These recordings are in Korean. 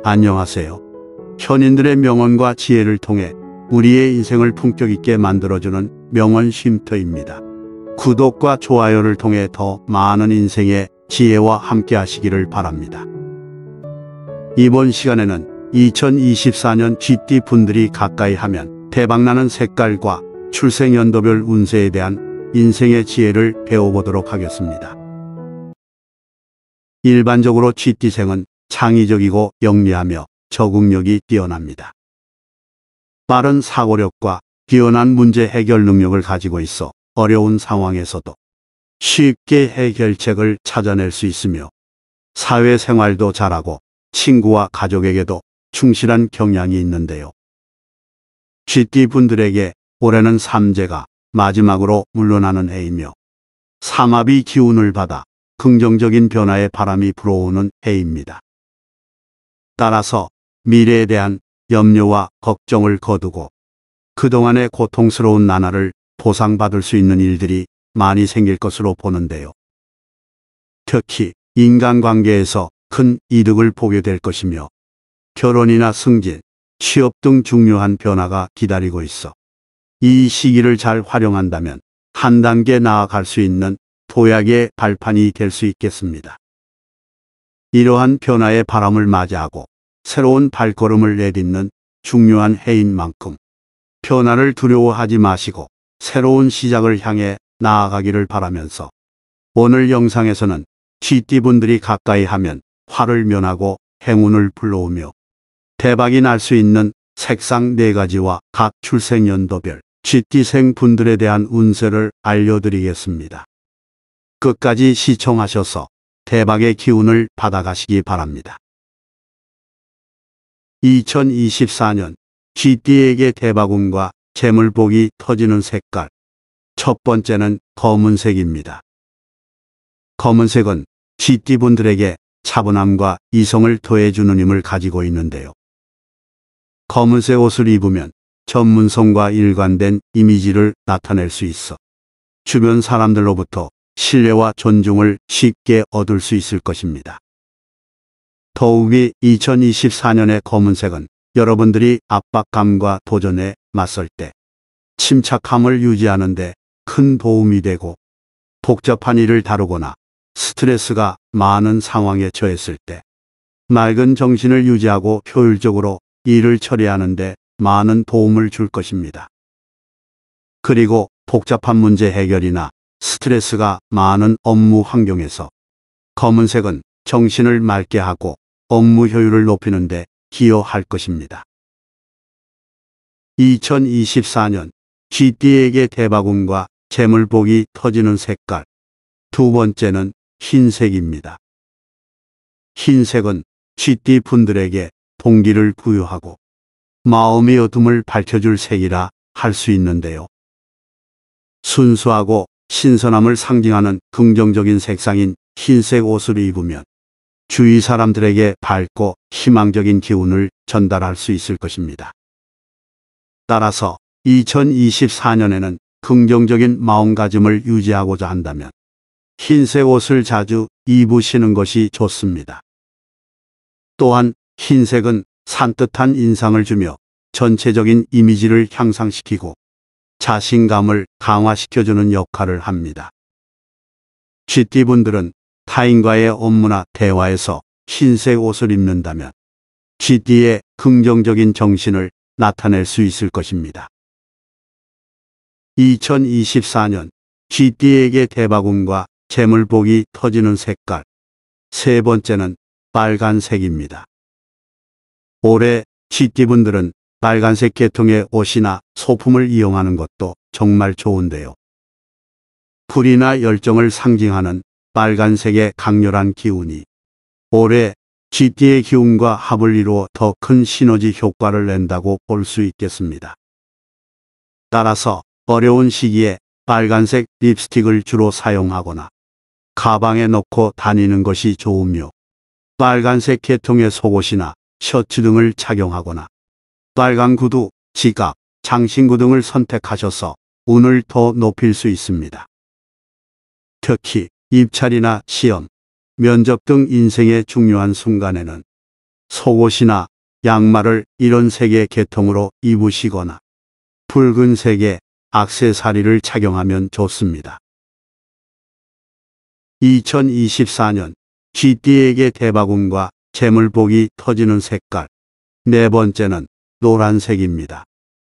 안녕하세요. 현인들의 명언과 지혜를 통해 우리의 인생을 품격 있게 만들어주는 명언 쉼터입니다. 구독과 좋아요를 통해 더 많은 인생의 지혜와 함께 하시기를 바랍니다. 이번 시간에는 2024년 쥐띠 분들이 가까이 하면 대박나는 색깔과 출생연도별 운세에 대한 인생의 지혜를 배워보도록 하겠습니다. 일반적으로 쥐띠생은 창의적이고 영리하며 적응력이 뛰어납니다. 빠른 사고력과 뛰어난 문제 해결 능력을 가지고 있어 어려운 상황에서도 쉽게 해결책을 찾아낼 수 있으며 사회생활도 잘하고 친구와 가족에게도 충실한 경향이 있는데요. 쥐띠 분들에게 올해는 삼재가 마지막으로 물러나는 해이며 삼합이 기운을 받아 긍정적인 변화의 바람이 불어오는 해입니다. 따라서 미래에 대한 염려와 걱정을 거두고 그동안의 고통스러운 나날을 보상받을 수 있는 일들이 많이 생길 것으로 보는데요. 특히 인간관계에서 큰 이득을 보게 될 것이며 결혼이나 승진, 취업 등 중요한 변화가 기다리고 있어 이 시기를 잘 활용한다면 한 단계 나아갈 수 있는 도약의 발판이 될 수 있겠습니다. 이러한 변화의 바람을 맞이하고 새로운 발걸음을 내딛는 중요한 해인 만큼 변화를 두려워하지 마시고 새로운 시작을 향해 나아가기를 바라면서 오늘 영상에서는 쥐띠 분들이 가까이 하면 화를 면하고 행운을 불러오며 대박이 날 수 있는 색상 4가지와 각 출생연도별 쥐띠생 분들에 대한 운세를 알려드리겠습니다. 끝까지 시청하셔서 대박의 기운을 받아가시기 바랍니다. 2024년 쥐띠에게 대박운과 재물복이 터지는 색깔. 첫 번째는 검은색입니다. 검은색은 쥐띠 분들에게 차분함과 이성을 더해주는 힘을 가지고 있는데요. 검은색 옷을 입으면 전문성과 일관된 이미지를 나타낼 수 있어 주변 사람들로부터 신뢰와 존중을 쉽게 얻을 수 있을 것입니다. 더욱이 2024년의 검은색은 여러분들이 압박감과 도전에 맞설 때 침착함을 유지하는 데 큰 도움이 되고 복잡한 일을 다루거나 스트레스가 많은 상황에 처했을 때 맑은 정신을 유지하고 효율적으로 일을 처리하는 데 많은 도움을 줄 것입니다. 그리고 복잡한 문제 해결이나 스트레스가 많은 업무 환경에서 검은색은 정신을 맑게 하고 업무 효율을 높이는 데 기여할 것입니다. 2024년 쥐띠에게 대박운과 재물복이 터지는 색깔. 두 번째는 흰색입니다. 흰색은 쥐띠 분들에게 동기를 부여하고 마음의 어둠을 밝혀줄 색이라 할 수 있는데요. 순수하고 신선함을 상징하는 긍정적인 색상인 흰색 옷을 입으면 주위 사람들에게 밝고 희망적인 기운을 전달할 수 있을 것입니다. 따라서 2024년에는 긍정적인 마음가짐을 유지하고자 한다면 흰색 옷을 자주 입으시는 것이 좋습니다. 또한 흰색은 산뜻한 인상을 주며 전체적인 이미지를 향상시키고 자신감을 강화시켜주는 역할을 합니다. 쥐띠 분들은 타인과의 업무나 대화에서 흰색 옷을 입는다면 쥐띠의 긍정적인 정신을 나타낼 수 있을 것입니다. 2024년 쥐띠에게 대박운과 재물복이 터지는 색깔. 세 번째는 빨간색입니다. 올해 쥐띠 분들은 빨간색 계통의 옷이나 소품을 이용하는 것도 정말 좋은데요. 불이나 열정을 상징하는 빨간색의 강렬한 기운이 올해 쥐띠의 기운과 합을 이루어 더 큰 시너지 효과를 낸다고 볼 수 있겠습니다. 따라서 어려운 시기에 빨간색 립스틱을 주로 사용하거나 가방에 넣고 다니는 것이 좋으며 빨간색 계통의 속옷이나 셔츠 등을 착용하거나 빨간 구두, 지갑, 장신구 등을 선택하셔서 운을 더 높일 수 있습니다. 특히 입찰이나 시험, 면접 등 인생의 중요한 순간에는 속옷이나 양말을 이런 색의 계통으로 입으시거나 붉은색의 액세서리를 착용하면 좋습니다. 2024년 쥐띠에게 대박운과 재물복이 터지는 색깔. 네 번째는 노란색입니다.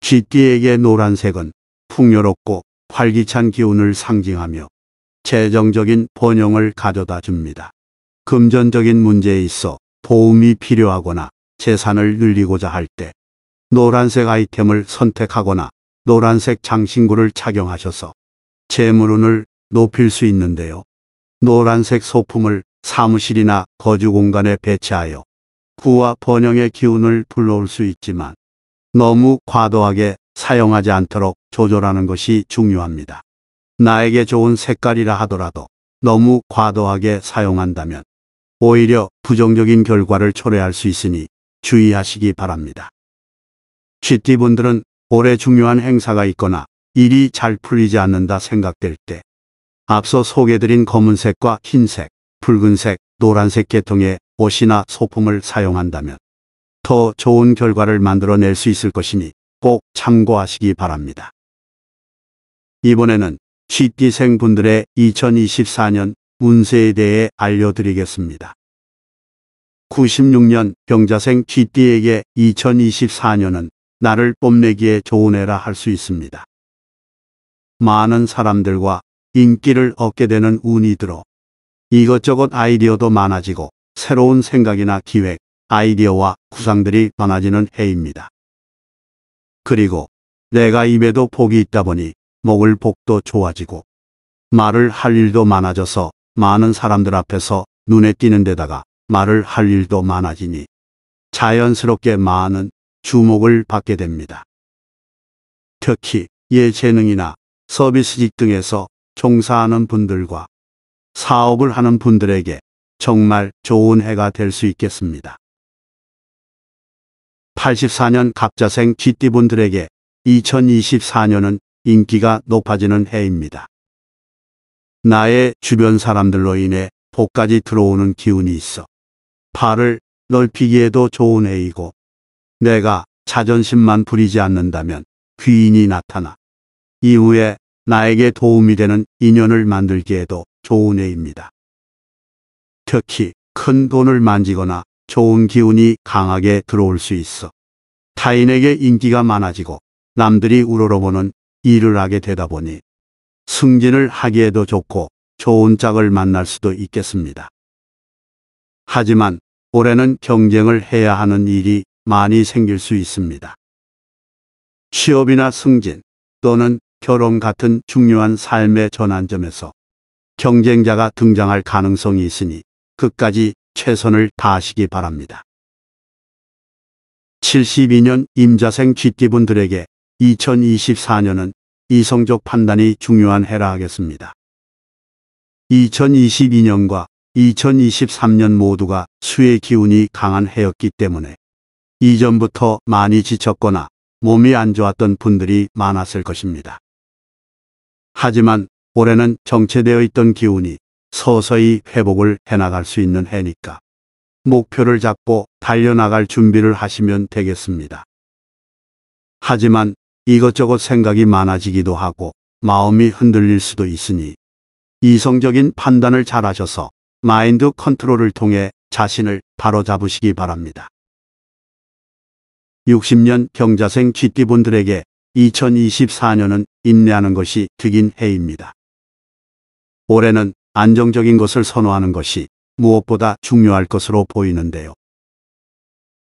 쥐띠에게 노란색은 풍요롭고 활기찬 기운을 상징하며 재정적인 번영을 가져다 줍니다. 금전적인 문제에 있어 도움이 필요하거나 재산을 늘리고자 할 때 노란색 아이템을 선택하거나 노란색 장신구를 착용하셔서 재물운을 높일 수 있는데요. 노란색 소품을 사무실이나 거주 공간에 배치하여 구와 번영의 기운을 불러올 수 있지만 너무 과도하게 사용하지 않도록 조절하는 것이 중요합니다. 나에게 좋은 색깔이라 하더라도 너무 과도하게 사용한다면 오히려 부정적인 결과를 초래할 수 있으니 주의하시기 바랍니다. 쥐띠분들은 올해 중요한 행사가 있거나 일이 잘 풀리지 않는다 생각될 때 앞서 소개드린 검은색과 흰색, 붉은색, 노란색 계통의 옷이나 소품을 사용한다면 더 좋은 결과를 만들어낼 수 있을 것이니 꼭 참고하시기 바랍니다. 이번에는 쥐띠생 분들의 2024년 운세에 대해 알려드리겠습니다. 96년 병자생 쥐띠에게 2024년은 나를 뽐내기에 좋은 해라 할 수 있습니다. 많은 사람들과 인기를 얻게 되는 운이 들어 이것저것 아이디어도 많아지고 새로운 생각이나 기획, 아이디어와 구상들이 많아지는 해입니다. 그리고 내가 입에도 복이 있다 보니 먹을 복도 좋아지고 말을 할 일도 많아져서 많은 사람들 앞에서 눈에 띄는 데다가 말을 할 일도 많아지니 자연스럽게 많은 주목을 받게 됩니다. 특히 예체능이나 서비스직 등에서 종사하는 분들과 사업을 하는 분들에게 정말 좋은 해가 될 수 있겠습니다. 84년 갑자생 쥐띠분들에게 2024년은 인기가 높아지는 해입니다. 나의 주변 사람들로 인해 복까지 들어오는 기운이 있어 발을 넓히기에도 좋은 해이고 내가 자존심만 부리지 않는다면 귀인이 나타나 이후에 나에게 도움이 되는 인연을 만들기에도 좋은 해입니다. 특히 큰 돈을 만지거나 좋은 기운이 강하게 들어올 수 있어 타인에게 인기가 많아지고 남들이 우러러보는 일을 하게 되다 보니 승진을 하기에도 좋고 좋은 짝을 만날 수도 있겠습니다. 하지만 올해는 경쟁을 해야 하는 일이 많이 생길 수 있습니다. 취업이나 승진 또는 결혼 같은 중요한 삶의 전환점에서 경쟁자가 등장할 가능성이 있으니 끝까지 최선을 다하시기 바랍니다. 72년 임자생 쥐띠분들에게 2024년은 이성적 판단이 중요한 해라 하겠습니다. 2022년과 2023년 모두가 수의 기운이 강한 해였기 때문에 이전부터 많이 지쳤거나 몸이 안 좋았던 분들이 많았을 것입니다. 하지만 올해는 정체되어 있던 기운이 서서히 회복을 해나갈 수 있는 해니까 목표를 잡고 달려나갈 준비를 하시면 되겠습니다. 하지만 이것저것 생각이 많아지기도 하고 마음이 흔들릴 수도 있으니 이성적인 판단을 잘 하셔서 마인드 컨트롤을 통해 자신을 바로잡으시기 바랍니다. 60년 경자생 쥐띠분들에게 2024년은 인내하는 것이 득인 해입니다. 올해는 안정적인 것을 선호하는 것이 무엇보다 중요할 것으로 보이는데요.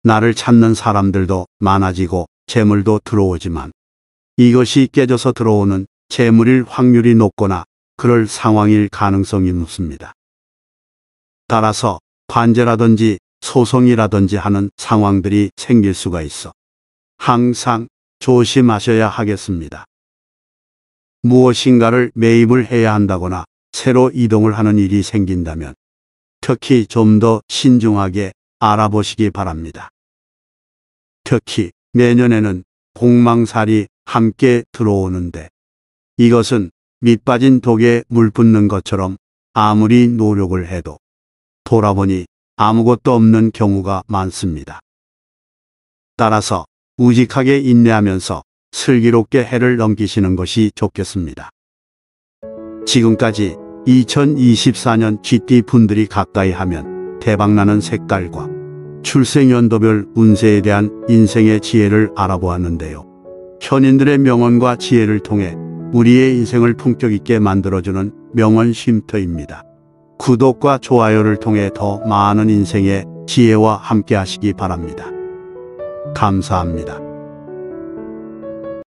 나를 찾는 사람들도 많아지고 재물도 들어오지만 이것이 깨져서 들어오는 재물일 확률이 높거나 그럴 상황일 가능성이 높습니다. 따라서 관제라든지 소송이라든지 하는 상황들이 생길 수가 있어 항상 조심하셔야 하겠습니다. 무엇인가를 매입을 해야 한다거나 새로 이동을 하는 일이 생긴다면 특히 좀 더 신중하게 알아보시기 바랍니다. 특히 내년에는 공망살이 함께 들어오는데 이것은 밑 빠진 독에 물 붓는 것처럼 아무리 노력을 해도 돌아보니 아무것도 없는 경우가 많습니다. 따라서 우직하게 인내하면서 슬기롭게 해를 넘기시는 것이 좋겠습니다. 지금까지 2024년 쥐띠 분들이 가까이 하면 대박나는 색깔과 출생연도별 운세에 대한 인생의 지혜를 알아보았는데요. 현인들의 명언과 지혜를 통해 우리의 인생을 품격 있게 만들어주는 명언 쉼터입니다. 구독과 좋아요를 통해 더 많은 인생의 지혜와 함께 하시기 바랍니다. 감사합니다.